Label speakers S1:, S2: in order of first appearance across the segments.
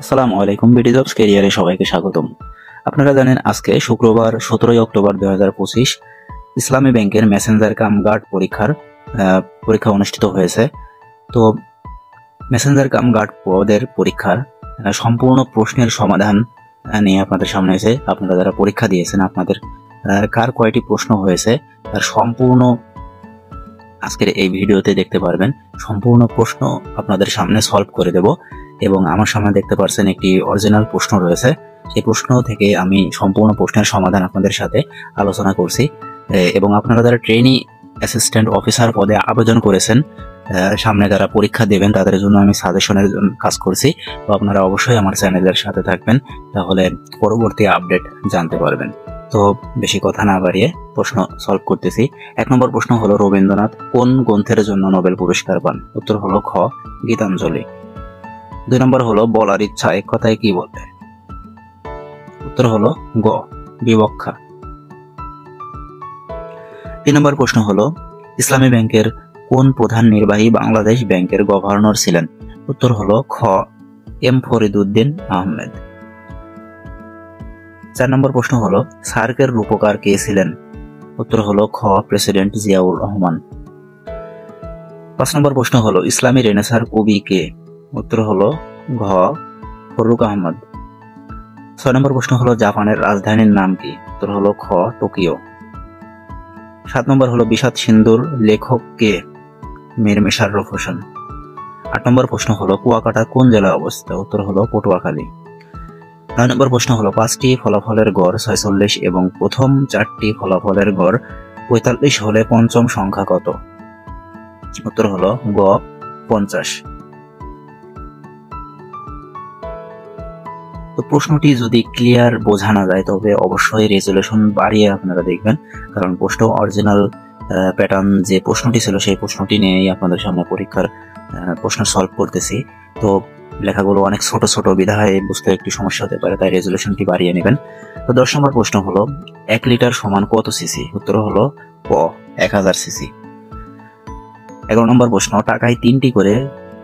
S1: আসসালামু আলাইকুম, BD jobs ক্যারিয়ারে সবাইকে স্বাগতম। আপনারা জানেন আজকে শুক্রবার 17 অক্টোবর 2025 ইসলামী ব্যাংকের মেসেঞ্জার কাম গার্ড পরীক্ষা অনুষ্ঠিত হয়েছে। তো মেসেঞ্জার কাম গার্ড পদের পরীক্ষার সম্পূর্ণ প্রশ্নের সমাধান নিয়ে আপনাদের সামনে এসে আপনারা যারা পরীক্ষা দিয়েছেন আপনাদের কার কয়টি প্রশ্ন হয়েছে তার সম্পূর্ণ আজকের এই ভিডিওতে দেখতে পারবেন। সম্পূর্ণ প্রশ্ন আপনাদের সামনে সলভ করে দেব এবং আমার সামনে দেখতে পাচ্ছেন একটি অরিজিনাল প্রশ্ন রয়েছে। সেই প্রশ্ন থেকে আমি সম্পূর্ণ প্রশ্নের সমাধান আপনাদের সাথে আলোচনা করছি এবং আপনারা যারা ট্রেনি অ্যাসিস্ট্যান্ট অফিসার পদে আবেদন করেছেন, সামনে যারা পরীক্ষা দেবেন তাদের জন্য আমি সাজেশনের কাজ করছি। তো আপনারা অবশ্যই আমার চ্যানেলের সাথে থাকবেন, তাহলে পরবর্তী আপডেট জানতে পারবেন। তো বেশি কথা না বাড়িয়ে প্রশ্ন সলভ করতেছি। 1 নম্বর প্রশ্ন হলো, রবীন্দ্রনাথ কোন গ্রন্থের জন্য নোবেল পুরস্কার পান? উত্তর হলো খ, গীতাঞ্জলি। 2 নম্বর হলো, বলার ইচ্ছা এক কথায় কি বলবে? উত্তর হলো গ, বিবক্ষা। 3 নম্বর প্রশ্ন হলো, ইসলামী ব্যাংকের কোন প্রধান নির্বাহী বাংলাদেশ ব্যাংকের গভর্নর ছিলেন? উত্তর হলো খ, এম ফরিদউদ্দিন আহমেদ। 4 নম্বর প্রশ্ন হলো, সার্কের রূপকার কে ছিলেন? উত্তর হলো খ, প্রেসিডেন্ট জিয়াউর রহমান। 5 নম্বর প্রশ্ন হলো, ইসলামী রেনেসার কবি কে? উত্তর হলো ঘ, ফরুক আহমদ। 6 নম্বর প্রশ্ন হলো, জাপানের রাজধানীর নাম কি? উত্তর হলো খ, টোকিও। 7 নম্বর হলো, বিষাদ সিন্ধুর লেখক কে? মীর মোশাররফ হোসেন। 8 নম্বর প্রশ্ন হলো, কুয়াকাটা কোন জেলায় অবস্থিত? উত্তর হলো পটুয়াখালী। 9 নম্বর প্রশ্ন হলো, 5টি ফলাফলের গড় 46 এবং প্রথম 4টি ফলাফলের গড় 45 হলে পঞ্চম সংখ্যা কত? উত্তর হলো গ, 50। তো প্রশ্নটি যদি ক্লিয়ার বোঝা না যায় তবে অবশ্যই রেজুলেশন বাড়িয়ে আপনারা দেখবেন, কারণ প্রশ্ন অরিজিনাল প্যাটার্ন যে প্রশ্নটি ছিল সেই প্রশ্নটি নিয়েই আপনাদের সামনে পরীক্ষার প্রশ্ন সলভ করতেছি। তো লেখাগুলো অনেক ছোট ছোট বিধায় বুঝতে একটু সমস্যা হতে পারে, তাই রেজুলেশনটি বাড়িয়ে নেবেন। তো 10 নম্বর প্রশ্ন হলো, 1 লিটার সমান কত সিসি? উত্তর হলো ক, 1000 সিসি। 11 নম্বর প্রশ্ন, টাকায় 3টি করে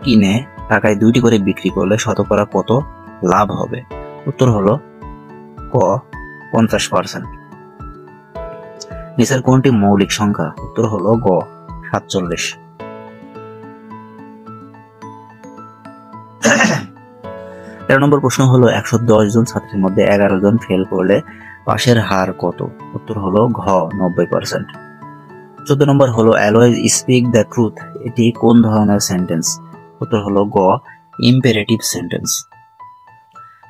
S1: কিনে টাকায় 2টি করে বিক্রি করলে শতকরা কত লাভ হবে? উত্তর হলো ক, 50%। নিচের কোনটি মৌলিক সংখ্যা? উত্তর হলো গ, 47। 13 নম্বর প্রশ্ন হলো, 110 জন ছাত্রের মধ্যে 11 জন ফেল করলে পাশের হার কত? উত্তর হলো ঘ, 90%। 14 নম্বর হলো, অ্যালওয়েজ স্পিক দ্য ট্রুথ এটি কোন ধরনের সেন্টেন্স? উত্তর হলো গ, ইম্পেরেটিভ সেন্টেন্স।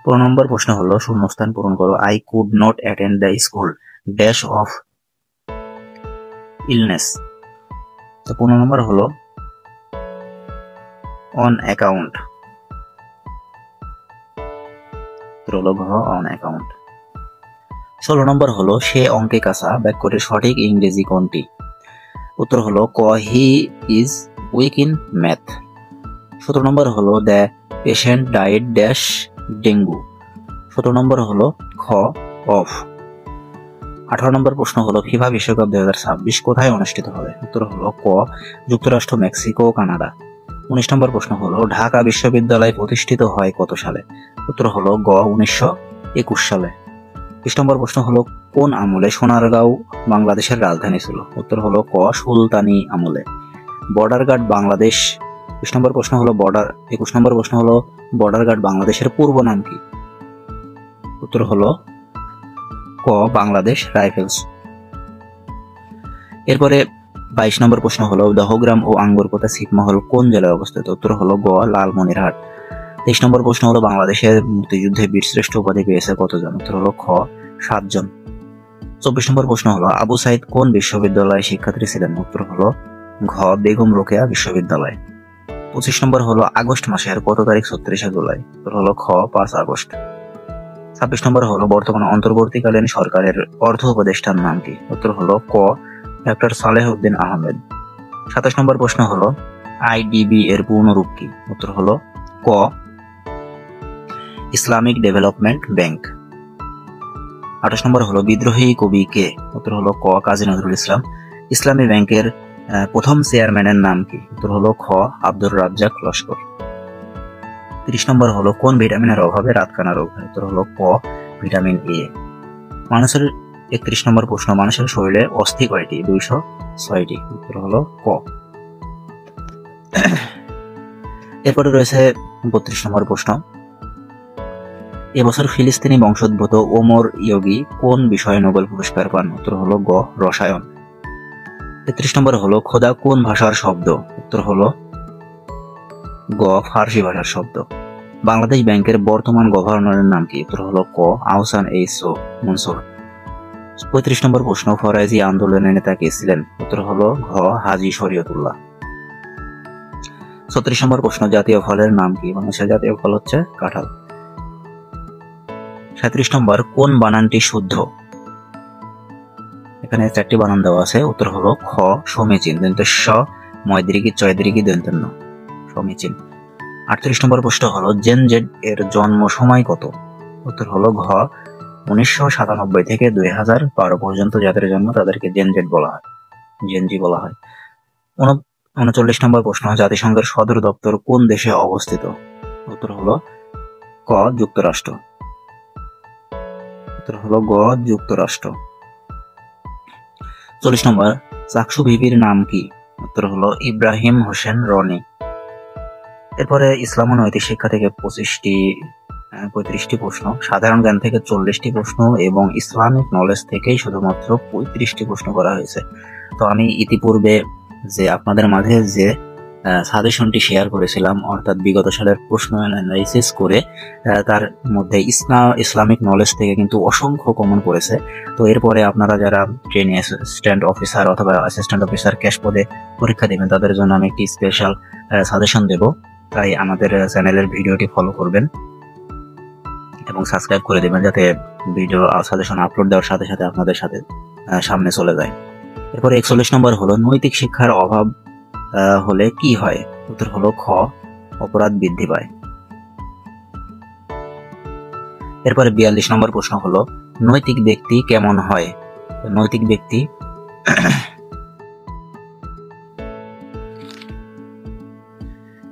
S1: 15 নম্বর প্রশ্ন হলো, শূন্যস্থান পূরণ করো। I could not attend the school dash of illness. তো 15 নম্বর হলো অন অ্যাকাউন্ট। হলো ঘ, অন অ্যাকাউন্ট। 16 নম্বর হলো, সে অঙ্কে কাঁচা বাক্যটির সঠিক ইংরেজি কোনটি? উত্তর হলো ক, he is weak in math. 17 নম্বর হলো, the patient died dash dengue. 17 নম্বর হলো খ, অফ। 18 নম্বর প্রশ্ন হলো, ফিফা বিশ্বকাপ 2026 কোথায় অনুষ্ঠিত হবে? উত্তর হলো ক, যুক্তরাষ্ট্র, মেক্সিকো, কানাডা। 19 নম্বর প্রশ্ন হলো, ঢাকা বিশ্ববিদ্যালয় প্রতিষ্ঠিত হয় কত সালে? উত্তর হলো গ, 1921 সালে। 20 নম্বর প্রশ্ন হলো, কোন আমলে সোনারগাঁও বাংলাদেশের রাজধানী ছিল? উত্তর হলো ক, সুলতানি আমলে। বর্ডার গার্ড বাংলাদেশ 20 নম্বর প্রশ্ন হলো, 21 নম্বর প্রশ্ন হলো, বর্ডার গার্ড বাংলাদেশের পূর্ব নাম কি? উত্তর হলো ক, বাংলাদেশ রাইফেলস। এরপরে 22 নম্বর প্রশ্ন হলো, দহগ্রাম ও আঙ্গুরপোতা ছিটমহল কোন জেলায় অবস্থিত? উত্তর হলো গ, লালমনিরহাট। 23 নম্বর প্রশ্ন হলো, বাংলাদেশের মুক্তিযুদ্ধে বীরশ্রেষ্ঠ উপাধি পেয়েছে কতজন? উত্তর হলো খ, 7 জন। 24 নম্বর প্রশ্ন হলো, আবু সাইদ কোন বিশ্ববিদ্যালয়ে শিক্ষার্থী ছিলেন? উত্তর হলো ঘ, বেগম রোকেয়া বিশ্ববিদ্যালয়। 25 নম্বর হলো, আগস্ট মাসের কত তারিখ 36 জুলাই? উত্তর হলো খ, 5 আগস্ট। 26 নম্বর হলো, বর্তমান অন্তর্বর্তীকালীন সরকারের অর্থ উপদেষ্টার নাম কি? উত্তর হলো ক, ডক্টর সালেহ উদ্দিন আহমেদ। 27 নম্বর প্রশ্ন হলো, আইডিবি এর পূর্ণ রূপ কি? উত্তর হলো ক, ইসলামিক ডেভেলপমেন্ট ব্যাংক। 28 নম্বর হলো, বিদ্রোহী কবি কে? উত্তর হলো ক, কাজী নজরুল ইসলাম। ইসলামী ব্যাংকের প্রথম চেয়ারম্যানের নাম কি? উত্তর হলো খ, আব্দুর রাজ্জাক লস্কর। 30 নম্বর হলো কোন ভিটামিনের অভাবে রাতকানা রোগ হয়? উত্তর হলো ক, ভিটামিন এ। মানুষের 31 নম্বর প্রশ্ন, মানুষের শরীরে অস্থি কয়টি? 206টি। উত্তর হলো ক। এরপরে রয়েছে 32 নম্বর প্রশ্ন, এবছর ফিলিস্তিনি বংশোদ্ভূত ওমর ইয়োগি কোন বিষয়ে নোবেল পুরস্কার পান? উত্তর হলো গ, রসায়ন। 33 নম্বর হলো খোদা কোন ভাষার শব্দ? উত্তর হলো গ, ফার্সি ভাষার শব্দ। বাংলাদেশ ব্যাংকের বর্তমান গভর্নরের নাম কি? উত্তর হলো ক, আহসান এইচ মনসুর। 35 নম্বর প্রশ্ন, ফরাজি আন্দোলনের নেতা কে ছিলেন? উত্তর হলো ঘ, হাজী শরীয়তুল্লাহ। 36 নম্বর প্রশ্ন, জাতীয় ফলের নাম কি? বাংলাদেশের জাতীয় ফল হচ্ছে কাঁঠাল। 37 নম্বর, কোন বানানটি শুদ্ধ? এখানে 4টি বানান দেওয়া আছে। উত্তর হলো খ, সমীচীন, দন্তস্ব ময়দীর্ঘ চয়দীর্ঘ দন্তন্য, সমীচীন। 38 নম্বর প্রশ্ন হলো জেন জেড এর জন্ম সময় কত? উত্তর হলো ঘ, 1997 থেকে 2012 পর্যন্ত যাদের জন্ম তাদেরকে জেন জেড বলা হয়, জেনজি বলা হয়। 39 নম্বর প্রশ্ন, জাতিসংঘের সদর দপ্তর কোন দেশে অবস্থিত? উত্তর হলো ক, যুক্তরাষ্ট্র। উত্তর হলো গ, যুক্তরাষ্ট্র। 40 নম্বর, চাকসু বিবির নাম কি? উত্তর হলো ইব্রাহিম হোসেন রনি। এরপরে ইসলাম ও নৈতিক শিক্ষা থেকে 35টি প্রশ্ন, সাধারণ জ্ঞান থেকে 40টি প্রশ্ন এবং ইসলামিক নলেজ থেকেই শুধুমাত্র 35টি প্রশ্ন করা হয়েছে। তো আমি ইতিপূর্বে যে আপনাদের মাঝে যে সাজেশনটি শেয়ার করেছিলাম, অর্থাৎ বিগত সালের প্রশ্ন অ্যানালাইসিস করে তার মধ্যে ইসলামিক নলেজ থেকে কিন্তু অসংখ্য কমন পড়েছে। তো এরপরে আপনারা যারা ট্রেনিং অ্যাসিস্ট্যান্ট অফিসার অথবা অ্যাসিস্ট্যান্ট অফিসার ক্যাশ পদে পরীক্ষা দেবেন তাদের জন্য আমি একটি স্পেশাল সাজেশন দেব। তাই আমাদের চ্যানেলের ভিডিওটি ফলো করবেন এবং সাবস্ক্রাইব করে দেবেন যাতে ভিডিও সাজেশন আপলোড দেওয়ার সাথে সাথে আপনাদের সাথে সামনে চলে যায়। এরপরে 41 নম্বর হলো নৈতিক শিক্ষার অভাব হলে কি হয়? উত্তর হলো খ, অপরাধ বৃদ্ধি পায়। এরপরে 42 নম্বর প্রশ্ন হলো নৈতিক ব্যক্তি কেমন হয়? নৈতিক ব্যক্তি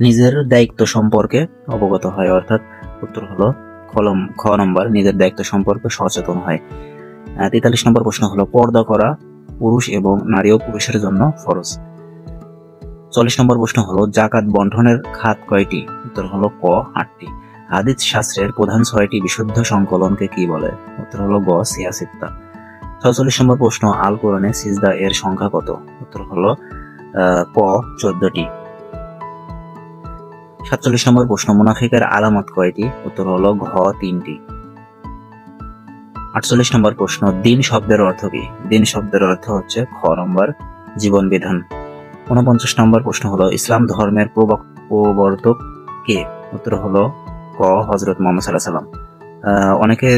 S1: নিজের দায়িত্ব সম্পর্কে অবগত হয়, অর্থাৎ উত্তর হলো খ নম্বর, নিজের দায়িত্ব সম্পর্কে সচেতন হয়। 43 নম্বর প্রশ্ন হলো পর্দা করা পুরুষ এবং নারী ও পুরুষের জন্য ফরজ। 40 নম্বর প্রশ্ন হলো জাকাত বন্টনের খাত কয়টি? উত্তর হলো ক, 8টি। হাদিস শাস্ত্রের প্রধান 6টি বিশুদ্ধ সংকলনকে কি বলে? উত্তর হলো গ, সিয়াসিত্তা। 46 নম্বর প্রশ্ন, আল কোরআনে সিজদা এর সংখ্যা কত? উত্তর হলো ক, 14টি। 47 নম্বর প্রশ্ন, মুনাফিকের আলামত কয়টি? উত্তর হলো ঘ, 3টি। 48 নম্বর প্রশ্ন, দিন শব্দের অর্থ কি? দিন শব্দের অর্থ হচ্ছে খ নম্বর, জীবন বিধান। 49 নম্বর প্রশ্ন হলো ইসলাম ধর্মের প্রবর্তক কে? উত্তর হলো ক, হযরত মুহাম্মদ সাল্লাল্লাহু আলাইহি সাল্লাম। অনেকে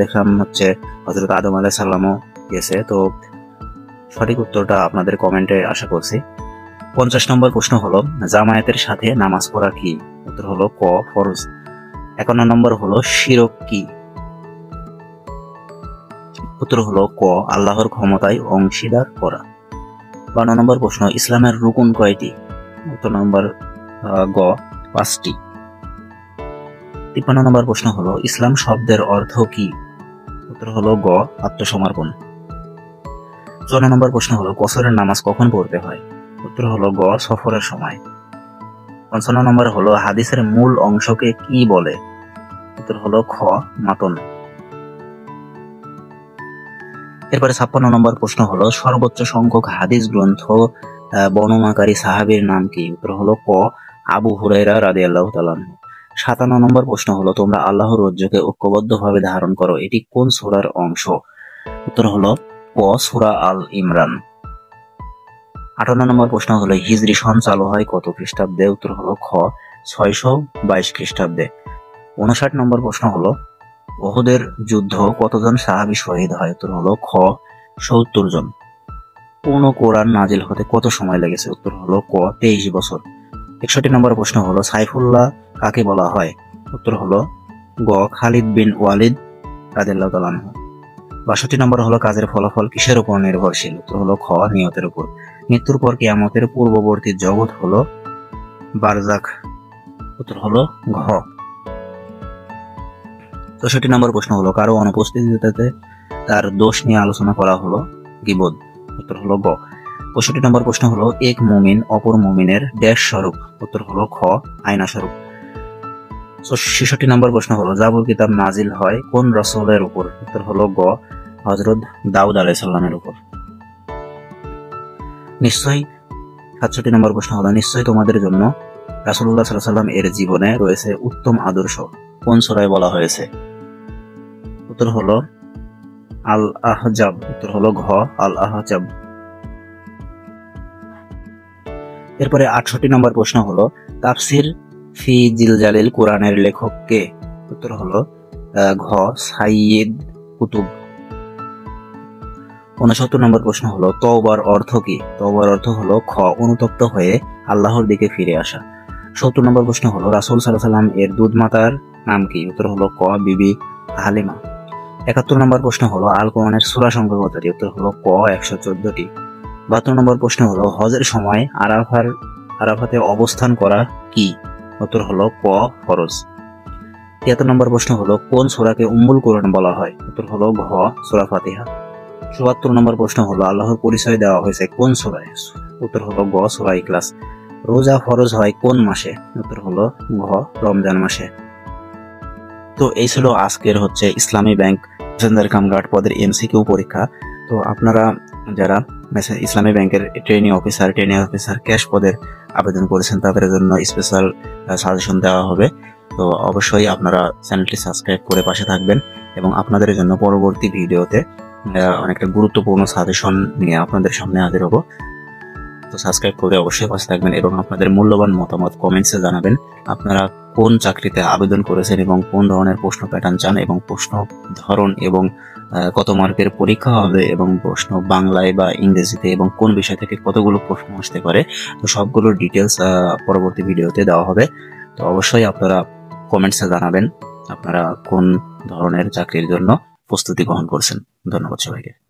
S1: দেখলাম হচ্ছে হযরত আদম আলাইহিস সালামও গেছে, তো সঠিক উত্তরটা আপনাদের কমেন্টে আশা করছি। 50 নম্বর প্রশ্ন হলো জামায়াতের সাথে নামাজ পড়া কি? উত্তর হলো ক, ফরজ। 51 নম্বর হলো শিরক কি? উত্তর হলো ক, আল্লাহর ক্ষমতায় অংশীদার করা। 52 নম্বর প্রশ্ন, ইসলামের রুকুন কয়টি? উত্তর নম্বর গ, 5টি। 53 নম্বর প্রশ্ন হলো ইসলাম শব্দের অর্থ কি? উত্তর হলো গ, আত্মসমর্পণ। 54 নম্বর প্রশ্ন হলো কসরের নামাজ কখন পড়তে হয়? উত্তর হলো গ, সফরের সময়। 55 নম্বর হলো হাদিসের মূল অংশকে কি বলে? উত্তর হলো খ, মাতন। এরপরে 56 নম্বর প্রশ্ন হলো সর্বোচ্চ সংখ্যক হাদিস গ্রন্থ বর্ণনাকারী সাহাবীর নাম কি? উত্তর হলো ক, আবু হুরায়রা রাদিয়াল্লাহু তাআলা আনহু। 57 নম্বর প্রশ্ন হলো তোমরা আল্লাহর রজ্জুকে ঐক্যবদ্ধভাবে ধারণ করো, এটি কোন সূরার অংশ? উত্তর হলো ক, সূরা আল ইমরান। 58 নম্বর প্রশ্ন হলো হিজরি সন চালু হয় কত খ্রিস্টাব্দে? উত্তর হলো খ, 622 খ্রিস্টাব্দে। 59 নম্বর প্রশ্ন হলো উহুদের যুদ্ধ কতজন সাহাবী শহীদ হয়? উত্তর হলো খ, 70 জন। পূর্ণ কোরআন নাজিল হতে কত সময় লেগেছে? উত্তর হলো ক, 23 বছর। 61 নম্বর প্রশ্ন হলো সাইফুল্লাহ কাকে বলা হয়? উত্তর হলো গ, খালিদ বিন ওয়ালিদ রাদিয়াল্লাহু তাআলা আনহু। 62 নম্বর হলো কাজের ফলাফল কিসের উপর নির্ভরশীল? উত্তর হলো খ, নিয়তের উপর। মৃত্যুর পর কিয়ামতের পূর্ববর্তী জগৎ হলো বারজাখ। উত্তর হলো ঘ। 64 নম্বর প্রশ্ন হলো কারো অনুপস্থিতিতে তার দোষ নিয়ে আলোচনা করা হলো গীবত। উত্তর হলো গ। 65 নম্বর প্রশ্ন হলো এক মুমিন অপর মুমিনের ড্যাশ স্বরূপ। উত্তর হলো খ, আয়না স্বরূপ। 66 নম্বর প্রশ্ন হলো জাবুর কিতাব নাজিল হয় কোন রাসূলের উপর। উত্তর হলো গ, হযরত দাউদ আলাইহিস সালামের উপর। নিশ্চয়ই 67 নম্বর প্রশ্ন হলো নিশ্চয়ই তোমাদের জন্য রাসূলুল্লাহ সাল্লাল্লাহু আলাইহি ওয়াসাল্লাম এর জীবনে রয়েছে উত্তম আদর্শ। কোন সূরায় বলা হয়েছে। উত্তর হলো আল আহজাব। উত্তর হলো ঘ, আল আহজাব। এরপরে 68 নম্বর প্রশ্ন হলো তাফসির ফি জিলজালিল কোরআনের লেখক কে। উত্তর হলো ঘ, সাইয়্যিদ কুতুব। 69 নম্বর প্রশ্ন হলো তওবার অর্থ কি। তওবার অর্থ হলো খ, অনুতপ্ত হয়ে আল্লাহর দিকে ফিরে আসা। 70 নম্বর প্রশ্ন হলো রাসূল সাল্লাল্লাহু আলাইহি ওয়াসাল্লাম এর দুধ মাতার নাম কি। উত্তর হলো ক, বিবি হালিমা। 71 নম্বর প্রশ্ন হলো আল কোরআনের সূরা সংখ্যা কতটি। উত্তর হলো ক, 114টি। 72 নম্বর প্রশ্ন হলো হজের সময় আরাফাতে অবস্থান করা কি। উত্তর হলো ক, ফরজ। 73 নম্বর প্রশ্ন হলো কোন সূরাকে উম্মুল কোরআন বলা হয়। উত্তর হলো ঘ, সূরা ফাতিহা। 74 নম্বর প্রশ্ন হলো আল্লাহর পরিচয় দেওয়া হয়েছে কোন সূরায়। উত্তর হলো গ, সূরা ইখলাস। রোজা ফরজ হয় কোন মাসে। উত্তর হলো ঘ, রমজান মাসে। তো এই ছিল আজকের ইসলামী ব্যাংক মেসেঞ্জার কাম গার্ড পদের এমসিকিউ পরীক্ষা। তো আপনারা যারা ইসলামী ব্যাংকের ট্রেনিং অফিসার ক্যাশ পদের আবেদন করেছেন তাদের জন্য স্পেশাল সাজেশন দেওয়া হবে। তো অবশ্যই আপনারা চ্যানেলটি সাবস্ক্রাইব করে পাশে থাকবেন এবং আপনাদের জন্য পরবর্তী ভিডিওতে অনেকটা গুরুত্বপূর্ণ সাজেশন নিয়ে আপনাদের সামনে হাজির হব। তো সাবস্ক্রাইব করে অবশ্যই পাশে থাকবেন এবং আপনাদের মূল্যবান মতামত কমেন্টসে জানাবেন। আপনারা কোন চাকরিতে আবেদন করেছেন এবং কোন ধরনের প্রশ্ন প্যাটার্ন চান এবং প্রশ্ন ধরন এবং কত মার্কের পরীক্ষা হবে এবং প্রশ্ন বাংলায় বা ইংরেজিতে এবং কোন বিষয় থেকে কতগুলো প্রশ্ন আসতে পারে। তো সবগুলোর ডিটেলস পরবর্তী ভিডিওতে দেওয়া হবে। তো অবশ্যই আপনারা কমেন্টসে জানাবেন আপনারা কোন ধরনের চাকরির জন্য প্রস্তুতি গ্রহণ করছেন। ধন্যবাদ সবাইকে।